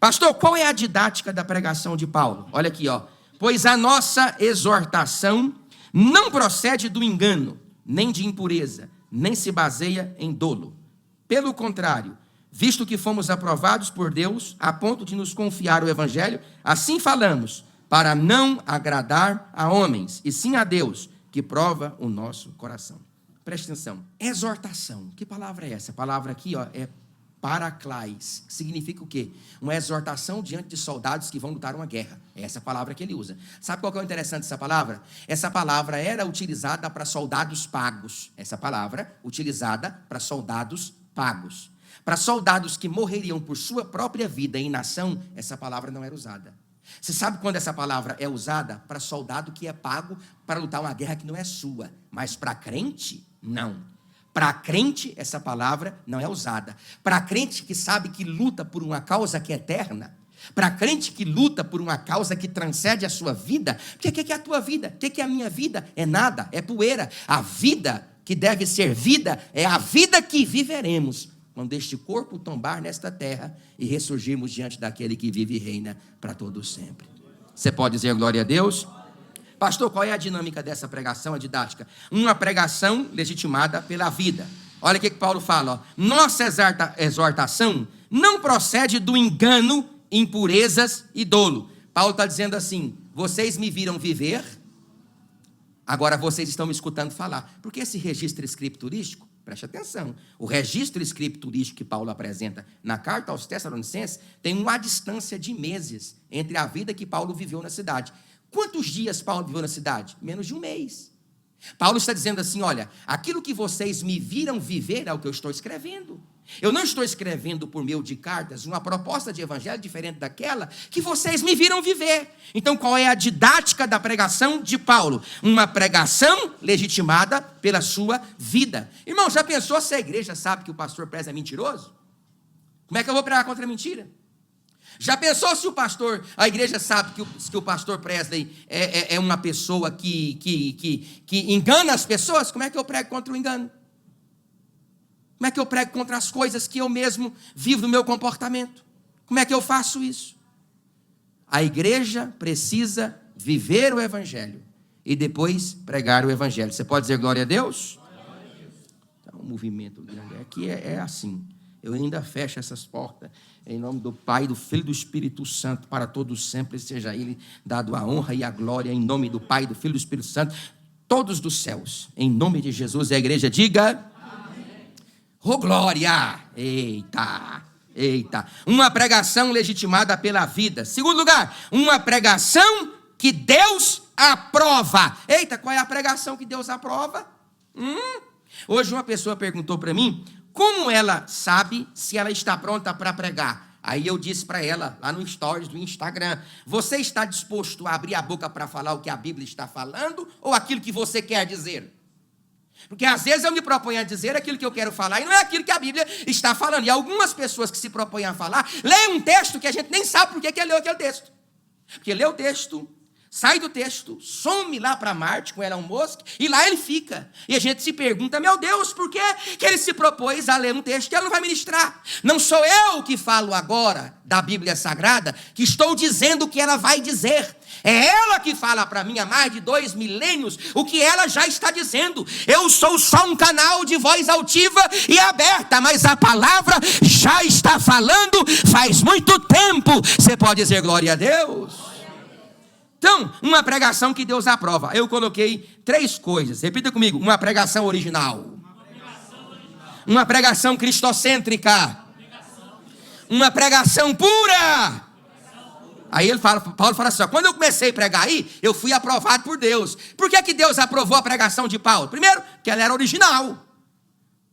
Pastor, qual é a didática da pregação de Paulo? Olha aqui, ó. Pois a nossa exortação não procede do engano, nem de impureza, nem se baseia em dolo. Pelo contrário, visto que fomos aprovados por Deus a ponto de nos confiar o evangelho, assim falamos, para não agradar a homens, e sim a Deus, que prova o nosso coração. Preste atenção. Exortação. Que palavra é essa? A palavra aqui, ó, é paraklais. Significa o quê? Uma exortação diante de soldados que vão lutar uma guerra. É essa palavra que ele usa. Sabe qual que é o interessante dessa palavra? Essa palavra era utilizada para soldados pagos. Essa palavra utilizada para soldados pagos. Para soldados que morreriam por sua própria vida em nação, essa palavra não era usada. Você sabe quando essa palavra é usada? Para soldado que é pago para lutar uma guerra que não é sua. Mas para crente, não. Para crente, essa palavra não é usada. Para crente que sabe que luta por uma causa que é eterna, para crente que luta por uma causa que transcende a sua vida, o que é a tua vida? O que é a minha vida? É nada, é poeira. A vida que deve ser vida é a vida que viveremos quando este corpo tombar nesta terra e ressurgirmos diante daquele que vive e reina para todo sempre. Você pode dizer glória a Deus? Pastor, qual é a dinâmica dessa pregação, a didática? Uma pregação legitimada pela vida. Olha o que Paulo fala. Ó. Nossa exortação não procede do engano, impurezas e dolo. Paulo está dizendo assim, vocês me viram viver, agora vocês estão me escutando falar. Porque esse registro escriturístico, preste atenção, o registro escriturístico que Paulo apresenta na carta aos Tessalonicenses tem uma distância de meses entre a vida que Paulo viveu na cidade. Quantos dias Paulo viveu na cidade? Menos de um mês. Paulo está dizendo assim, olha, aquilo que vocês me viram viver é o que eu estou escrevendo. Eu não estou escrevendo por meio de cartas uma proposta de evangelho diferente daquela que vocês me viram viver. Então, qual é a didática da pregação de Paulo? Uma pregação legitimada pela sua vida. Irmão, já pensou se a igreja sabe que o pastor Preza é mentiroso? Como é que eu vou pregar contra a mentira? Já pensou se a igreja sabe que o pastor Presley é uma pessoa que engana as pessoas? Como é que eu prego contra o engano? Como é que eu prego contra as coisas que eu mesmo vivo no meu comportamento? Como é que eu faço isso? A igreja precisa viver o evangelho e depois pregar o evangelho. Você pode dizer glória a Deus? Então, o movimento grande aqui é assim. Eu ainda fecho essas portas, em nome do Pai, do Filho e do Espírito Santo, para todos sempre seja Ele dado a honra e a glória, em nome do Pai, do Filho e do Espírito Santo, todos dos céus, em nome de Jesus, e a igreja diga, amém. Oh glória, eita, uma pregação legitimada pela vida. Segundo lugar, uma pregação que Deus aprova. Eita, qual é a pregação que Deus aprova? Hoje uma pessoa perguntou para mim, como ela sabe se ela está pronta para pregar? Aí eu disse para ela, lá no stories do Instagram, você está disposto a abrir a boca para falar o que a Bíblia está falando ou aquilo que você quer dizer? Porque às vezes eu me proponho a dizer aquilo que eu quero falar e não é aquilo que a Bíblia está falando. E algumas pessoas que se propõem a falar, leem um texto que a gente nem sabe por que leu aquele texto. Porque lê o texto, sai do texto, some lá para Marte com Elon Musk e lá ele fica. E a gente se pergunta, meu Deus, por que ele se propôs a ler um texto que ele não vai ministrar? Não sou eu que falo agora da Bíblia Sagrada, que estou dizendo o que ela vai dizer. É ela que fala para mim há mais de 2 milênios o que ela já está dizendo. Eu sou só um canal de voz altiva e aberta, mas a palavra já está falando faz muito tempo. Você pode dizer glória a Deus? Então, uma pregação que Deus aprova. Eu coloquei 3 coisas. Repita comigo. Uma pregação original. Uma pregação cristocêntrica. Uma pregação pura. Aí Paulo fala assim, ó, quando eu comecei a pregar aí, eu fui aprovado por Deus. Por que Deus aprovou a pregação de Paulo? Primeiro, que ela era original.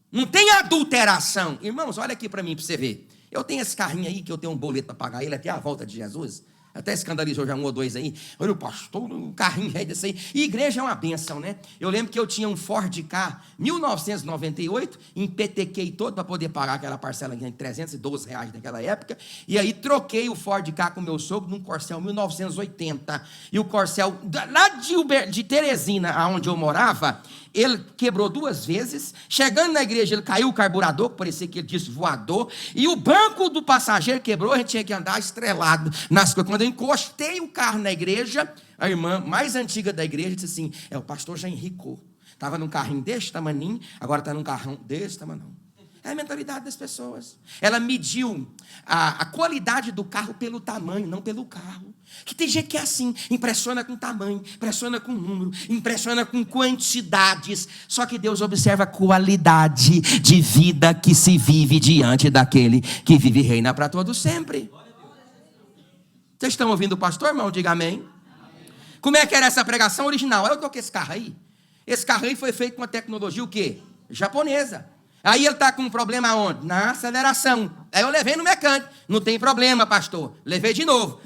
Não tem adulteração. Irmãos, olha aqui para mim, para você ver. Eu tenho esse carrinho aí, que eu tenho um boleto para pagar ele até a volta de Jesus. até escandalizou já um ou dois aí. Olha o pastor, um carrinho velho desse aí. E igreja é uma bênção, né? Eu lembro que eu tinha um Ford Ka, 1998, empetequei todo para poder pagar aquela parcela de R$312 naquela época. E aí troquei o Ford Ka com o meu sogro num Corcel 1980. E o Corcel, lá de Teresina, aonde eu morava, ele quebrou 2 vezes. Chegando na igreja, ele caiu o carburador, que parecia que ele disse voador. E o banco do passageiro quebrou, a gente tinha que andar estrelado nas coisas. Quando eu encostei o carro na igreja, a irmã mais antiga da igreja disse assim: o pastor já enricou. Estava num carrinho desse tamaninho, agora está num carrão desse tamanho. É a mentalidade das pessoas. Ela mediu a qualidade do carro pelo tamanho, não pelo carro. Que tem gente que é assim, impressiona com tamanho, impressiona com número, impressiona com quantidades. Só que Deus observa a qualidade de vida que se vive diante daquele que vive e reina para todo sempre. Vocês estão ouvindo o pastor, irmão? Diga amém. Como é que era essa pregação original? Eu estou com esse carro aí. Esse carro aí foi feito com uma tecnologia o quê? Japonesa. Aí ele está com um problema onde? Na aceleração. Aí eu levei no mecânico. Não tem problema, pastor. Levei de novo.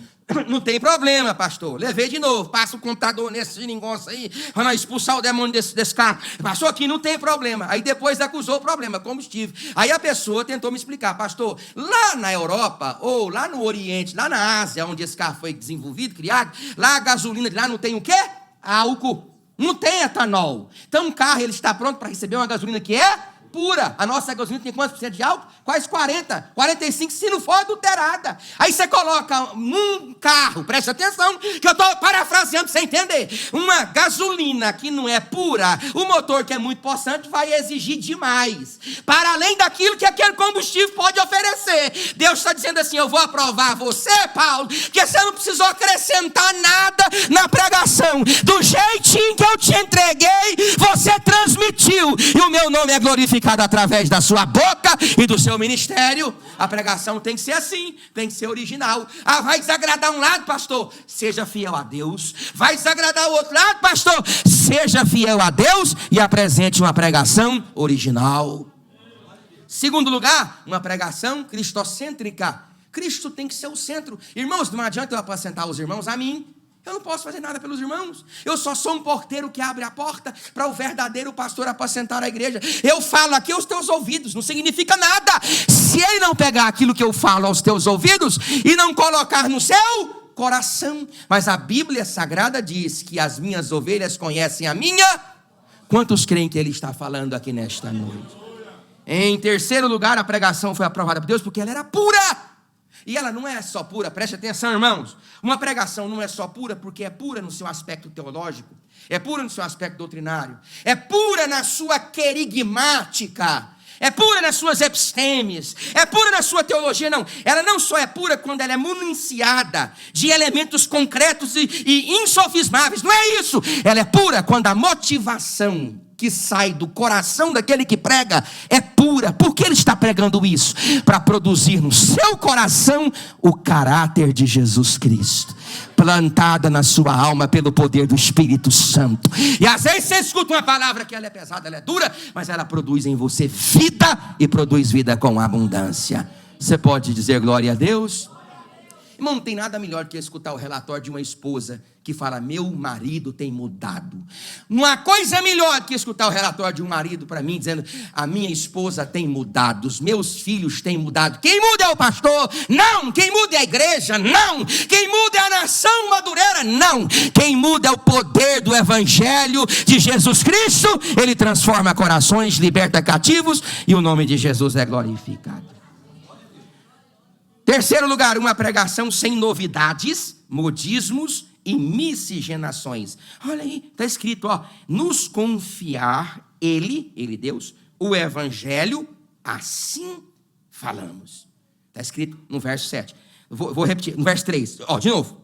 Não tem problema, pastor. Levei de novo. Passa o computador nesse geringonça aí. Vamos expulsar o demônio desse carro. Passou aqui, não tem problema. Aí depois acusou o problema, combustível. Aí a pessoa tentou me explicar: pastor, lá na Europa, ou lá no Oriente, lá na Ásia, onde esse carro foi desenvolvido, criado, lá a gasolina de lá não tem o quê? Álcool. Não tem etanol. Então o carro ele está pronto para receber uma gasolina que é pura. A nossa gasolina tem quantos por cento de álcool? Quase 40, 45, se não for adulterada. Aí você coloca num carro, preste atenção, que eu estou parafraseando para você entender. Uma gasolina que não é pura, o motor que é muito possante vai exigir demais, para além daquilo que aquele combustível pode oferecer. Deus está dizendo assim: eu vou aprovar você, Paulo, que você não precisou acrescentar nada na pregação. Do jeitinho que eu te entreguei, você transmitiu, e o meu nome é glorificado através da sua boca e do seu ministério. A pregação tem que ser assim, tem que ser original. Vai desagradar um lado, pastor? Seja fiel a Deus. Vai desagradar o outro lado, pastor? Seja fiel a Deus e apresente uma pregação original. Segundo lugar, uma pregação cristocêntrica. Cristo tem que ser o centro. Irmãos, não adianta eu apacentar os irmãos a mim. Eu não posso fazer nada pelos irmãos. Eu só sou um porteiro que abre a porta para o verdadeiro pastor apacentar a igreja. Eu falo aqui aos teus ouvidos, não significa nada. Se ele não pegar aquilo que eu falo aos teus ouvidos e não colocar no seu coração. Mas a Bíblia Sagrada diz que as minhas ovelhas conhecem a minha. Quantos creem que ele está falando aqui nesta noite? Em terceiro lugar, a pregação foi aprovada por Deus porque ela era pura. E ela não é só pura, preste atenção, irmãos. Uma pregação não é só pura porque é pura no seu aspecto teológico, é pura no seu aspecto doutrinário, é pura na sua querigmática, é pura nas suas epistêmias, é pura na sua teologia. Não, ela não só é pura quando ela é municiada de elementos concretos e insofismáveis. Não é isso. Ela é pura quando a motivação que sai do coração daquele que prega é pura. Por que ele está pregando isso? Para produzir no seu coração o caráter de Jesus Cristo, plantada na sua alma pelo poder do Espírito Santo. E às vezes você escuta uma palavra que ela é pesada, ela é dura, mas ela produz em você vida, e produz vida com abundância. Você pode dizer glória a Deus? Irmão, não tem nada melhor do que escutar o relatório de uma esposa que fala: meu marido tem mudado. Uma coisa melhor do que escutar o relatório de um marido para mim dizendo: a minha esposa tem mudado, os meus filhos têm mudado. Quem muda é o pastor? Não. Quem muda é a igreja? Não. Quem muda é a nação madureira? Não. Quem muda é o poder do evangelho de Jesus Cristo. Ele transforma corações, liberta cativos, e o nome de Jesus é glorificado. Terceiro lugar, uma pregação sem novidades, modismos e miscigenações. Olha aí, está escrito, nos confiar ele Deus, o evangelho, assim falamos. Está escrito no verso 7. Vou repetir, no verso 3, de novo.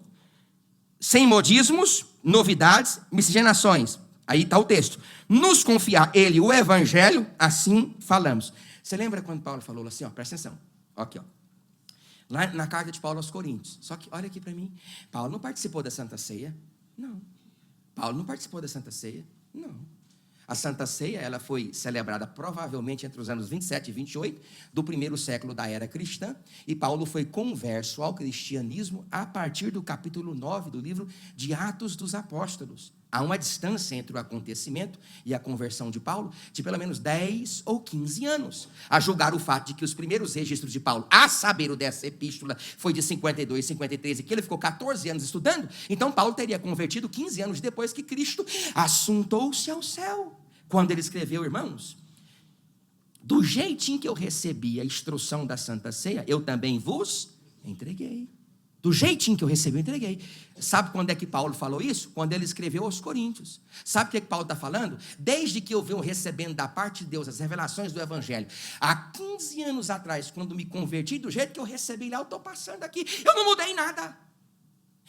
Sem modismos, novidades, miscigenações. Aí está o texto. Nos confiar ele, o evangelho, assim falamos. Você lembra quando Paulo falou assim, presta atenção. Aqui, lá na carta de Paulo aos Coríntios. Só que, olha aqui para mim. Paulo não participou da Santa Ceia? Não. Paulo não participou da Santa Ceia? Não. A Santa Ceia, ela foi celebrada provavelmente entre os anos 27 e 28 do primeiro século da era cristã, e Paulo foi converso ao cristianismo a partir do capítulo 9 do livro de Atos dos Apóstolos. Há uma distância entre o acontecimento e a conversão de Paulo de pelo menos 10 ou 15 anos, a julgar o fato de que os primeiros registros de Paulo, a saber o dessa epístola, foi de 52, 53, e que ele ficou 14 anos estudando. Então Paulo teria convertido 15 anos depois que Cristo assuntou-se ao céu. Quando ele escreveu, irmãos, do jeitinho que eu recebi a instrução da Santa Ceia, eu também vos entreguei. Do jeitinho que eu recebi, eu entreguei. Sabe quando é que Paulo falou isso? Quando ele escreveu aos Coríntios. Sabe o que Paulo está falando? Desde que eu venho recebendo da parte de Deus as revelações do Evangelho, há 15 anos atrás, quando me converti, do jeito que eu recebi lá, eu estou passando aqui. Eu não mudei nada.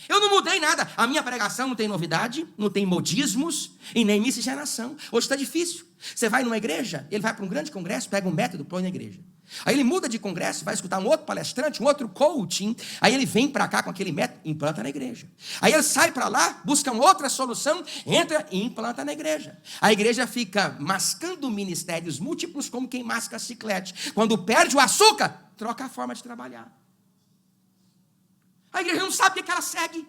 Eu não mudei nada. A minha pregação não tem novidade, não tem modismos e nem miscigenação. Hoje está difícil. Você vai numa igreja, ele vai para um grande congresso, pega um método, põe na igreja. Aí ele muda de congresso, vai escutar um outro palestrante, um outro coaching. Aí ele vem para cá com aquele método, implanta na igreja. Aí ele sai para lá, busca uma outra solução, entra e implanta na igreja. A igreja fica mascando ministérios múltiplos como quem masca chiclete. Quando perde o açúcar, troca a forma de trabalhar. A igreja não sabe o que ela segue.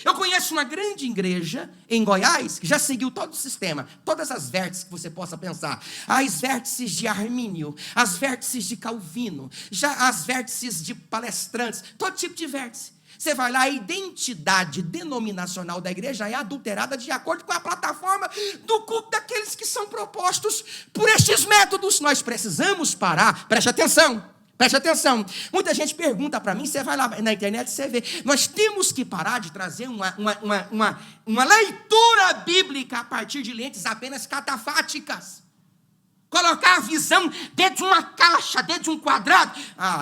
Eu conheço uma grande igreja em Goiás que já seguiu todo o sistema, todas as vértices que você possa pensar. As vértices de Armínio, as vértices de Calvino, já as vértices de palestrantes, todo tipo de vértice. Você vai lá, a identidade denominacional da igreja é adulterada de acordo com a plataforma do culto daqueles que são propostos por estes métodos. Nós precisamos parar, preste atenção. Preste atenção, muita gente pergunta para mim, você vai lá na internet, você vê, nós temos que parar de trazer uma leitura bíblica a partir de lentes apenas catafáticas. Colocar a visão dentro de uma caixa, dentro de um quadrado.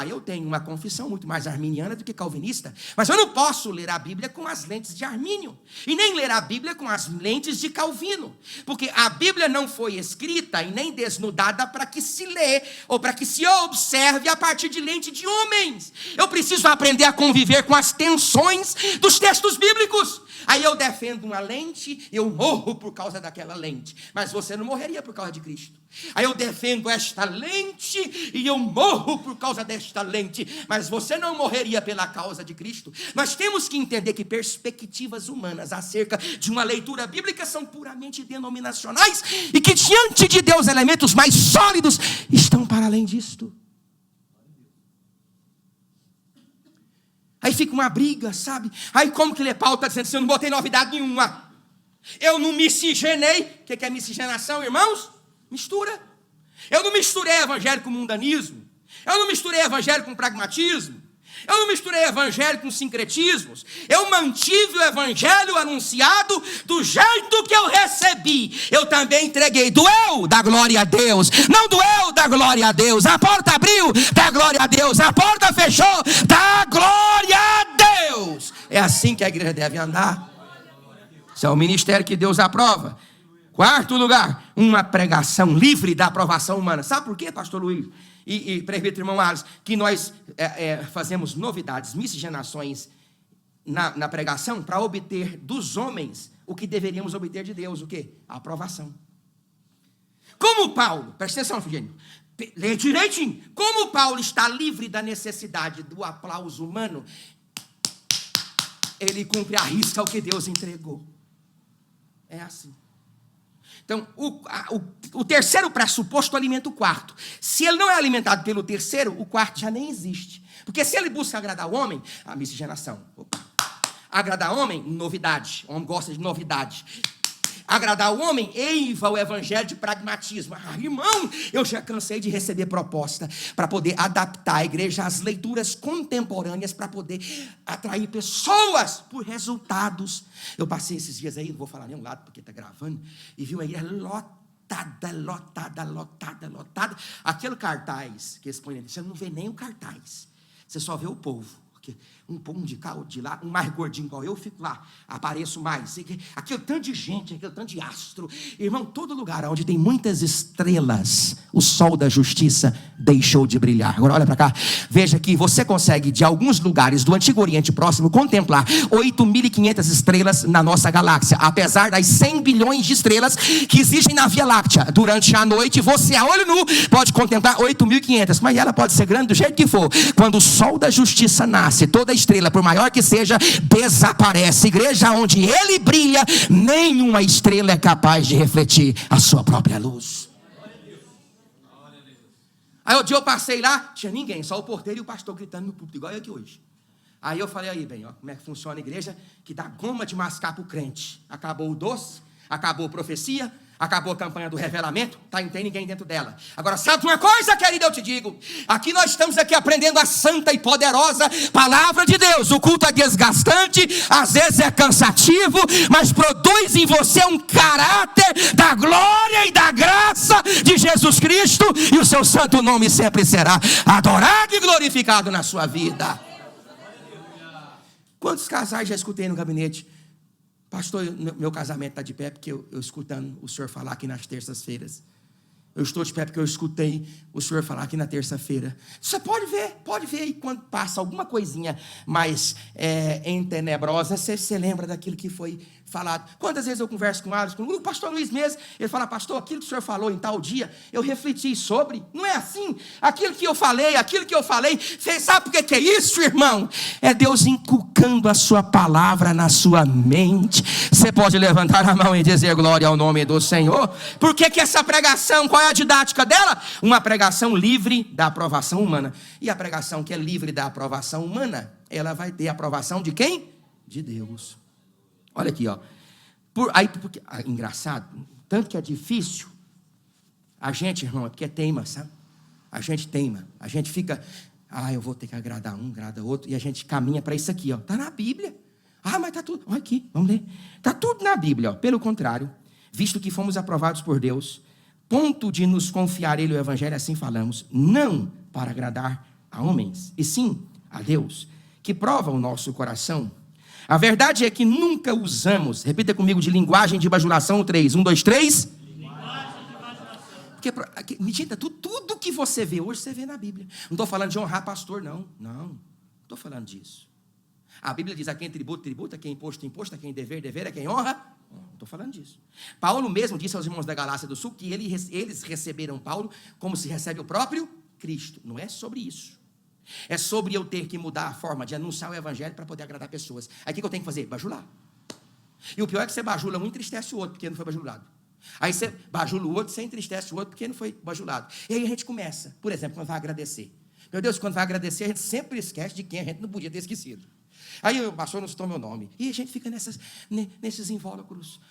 Eu tenho uma confissão muito mais arminiana do que calvinista, mas eu não posso ler a Bíblia com as lentes de Armínio, e nem ler a Bíblia com as lentes de Calvino, porque a Bíblia não foi escrita e nem desnudada para que se lê, ou para que se observe a partir de lente de homens. Eu preciso aprender a conviver com as tensões dos textos bíblicos. Aí eu defendo uma lente, eu morro por causa daquela lente, mas você não morreria por causa de Cristo. Aí eu defendo esta lente e eu morro por causa desta lente, mas você não morreria pela causa de Cristo. Nós temos que entender que perspectivas humanas acerca de uma leitura bíblica são puramente denominacionais e que diante de Deus elementos mais sólidos estão para além disto. Aí fica uma briga, sabe? Aí como que Paulo está dizendo assim, eu não botei novidade nenhuma. Eu não miscigenei. O que é miscigenação, irmãos? Mistura. Eu não misturei evangelho com mundanismo. Eu não misturei evangelho com pragmatismo. Eu não misturei evangelho com sincretismos. Eu mantive o evangelho anunciado do jeito que eu recebi. Eu também entreguei. Doeu? Dá glória a Deus. Não doeu? Dá glória a Deus. A porta abriu? Dá glória a Deus. A porta fechou? Dá glória a Deus. É assim que a igreja deve andar. Esse é o ministério que Deus aprova. Quarto lugar, uma pregação livre da aprovação humana. Sabe por quê, pastor Luiz? E presbítero irmão Alisson, que nós fazemos novidades, miscigenações na pregação para obter dos homens o que deveríamos obter de Deus, o quê? A aprovação. Como Paulo, presta atenção, Figênio, lê direitinho, como Paulo está livre da necessidade do aplauso humano, ele cumpre à risca o que Deus entregou. É assim. Então, o terceiro pressuposto alimenta o quarto. Se ele não é alimentado pelo terceiro, o quarto já nem existe. Porque se ele busca agradar o homem, a miscigenação. Agradar o homem, novidade. O homem gosta de novidade. Agradar o homem, eiva o evangelho de pragmatismo. Irmão, eu já cansei de receber proposta para poder adaptar a igreja às leituras contemporâneas, para poder atrair pessoas por resultados. Eu passei esses dias aí, não vou falar nenhum lado porque está gravando, e vi uma igreja lotada. Aquele cartaz que eles põem ali, você não vê nem o cartaz, você só vê o povo. Um pão de cá ou de lá, um mais gordinho igual eu fico lá, apareço mais. Aquele tanto de gente, aquele tanto de astro. Irmão, todo lugar onde tem muitas estrelas, o sol da justiça deixou de brilhar. Agora olha para cá, veja que você consegue de alguns lugares do Antigo Oriente Próximo contemplar 8.500 estrelas na nossa galáxia, apesar das 100 bilhões de estrelas que existem na Via Láctea. Durante a noite você a olho nu pode contemplar 8.500, mas ela pode ser grande do jeito que for. Quando o sol da justiça nasce, toda estrela, por maior que seja, desaparece. Igreja, onde ele brilha, nenhuma estrela é capaz de refletir a sua própria luz. Aí o dia eu passei lá, tinha ninguém, só o porteiro e o pastor gritando no púlpito, igual eu aqui hoje. Aí eu falei, aí bem, ó, como é que funciona a igreja que dá goma de mascar para o crente. Acabou o doce, acabou a profecia, acabou a campanha do revelamento, não tem ninguém dentro dela. Agora, sabe uma coisa, querido, eu te digo, aqui nós estamos aqui aprendendo a santa e poderosa palavra de Deus. O culto é desgastante, às vezes é cansativo, mas produz em você um caráter da glória e da graça de Jesus Cristo, e o seu santo nome sempre será adorado e glorificado na sua vida. Quantos casais já escutei no gabinete? Pastor, meu casamento está de pé porque eu escutando o senhor falar aqui nas terças-feiras. Eu estou de pé porque eu escutei o senhor falar aqui na terça-feira. Você pode ver aí quando passa alguma coisinha mais entenebrosa, você lembra daquilo que foi falado. Quantas vezes eu converso com o pastor Luiz mesmo, ele fala, pastor, aquilo que o senhor falou em tal dia, eu refleti sobre, não é assim? Aquilo que eu falei, você sabe por que é isso, irmão? É Deus inculcando a sua palavra na sua mente. Você pode levantar a mão e dizer glória ao nome do Senhor. Por que essa pregação, qual é a didática dela? Uma pregação livre da aprovação humana. E a pregação que é livre da aprovação humana, ela vai ter a aprovação de quem? De Deus. Olha aqui, ó. Engraçado, tanto que é difícil, a gente, irmão, é porque teima, sabe? A gente teima, a gente fica, eu vou ter que agradar um, agrada outro, e a gente caminha para isso aqui, ó. Está na Bíblia. Mas está tudo, olha aqui, vamos ler. Está tudo na Bíblia, ó. Pelo contrário, visto que fomos aprovados por Deus, ponto de nos confiar Ele o Evangelho, assim falamos, não para agradar a homens, e sim a Deus, que prova o nosso coração. A verdade é que nunca usamos, repita comigo, de linguagem de bajulação, 3, 1, 2, 3. Linguagem de bajulação. Mentira, tudo que você vê hoje, você vê na Bíblia. Não estou falando de honrar pastor, não estou falando disso. A Bíblia diz, a quem tributa, tributa, a quem imposto, imposto, a quem dever, dever, a quem honra. Não estou falando disso. Paulo mesmo disse aos irmãos da Galácia do Sul que eles receberam Paulo como se recebe o próprio Cristo. Não é sobre isso. É sobre eu ter que mudar a forma de anunciar o Evangelho para poder agradar pessoas. Aí o que eu tenho que fazer? Bajular. E o pior é que você bajula um e entristece o outro, porque não foi bajulado. Aí você bajula o outro, você entristece o outro, porque não foi bajulado. E aí a gente começa, por exemplo, quando vai agradecer. Meu Deus, quando vai agradecer, a gente sempre esquece de quem a gente não podia ter esquecido. Aí o pastor não citou meu nome. E a gente fica nesses invólucros,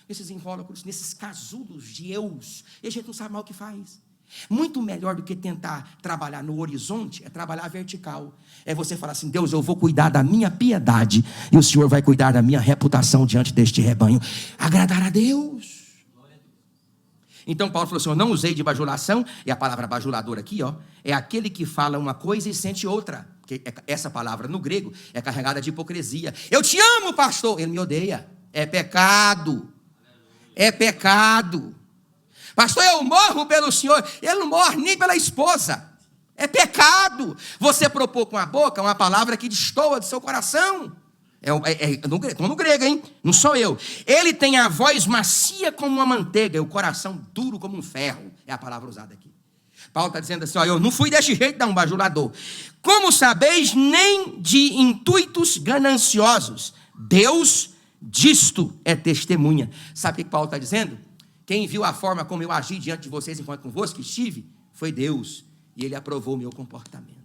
nesses casulos de eus. E a gente não sabe mais o que faz. Muito melhor do que tentar trabalhar no horizonte, é trabalhar vertical. É você falar assim, Deus, eu vou cuidar da minha piedade, e o Senhor vai cuidar da minha reputação diante deste rebanho. Agradar a Deus. Então Paulo falou assim, eu não usei de bajulação, e a palavra bajulador aqui, ó, é aquele que fala uma coisa e sente outra. Porque essa palavra no grego é carregada de hipocrisia. Eu te amo, pastor. Ele me odeia. É pecado. É pecado. Pastor, eu morro pelo Senhor. Ele não morre nem pela esposa. É pecado. Você propor com a boca uma palavra que destoa do seu coração. Estou no grego, hein? Não sou eu. Ele tem a voz macia como uma manteiga e o coração duro como um ferro. É a palavra usada aqui. Paulo está dizendo assim, eu não fui desse jeito, um bajulador. Como sabeis, nem de intuitos gananciosos. Deus disto é testemunha. Sabe o que Paulo está dizendo? Quem viu a forma como eu agi diante de vocês enquanto convosco estive, foi Deus. E Ele aprovou o meu comportamento.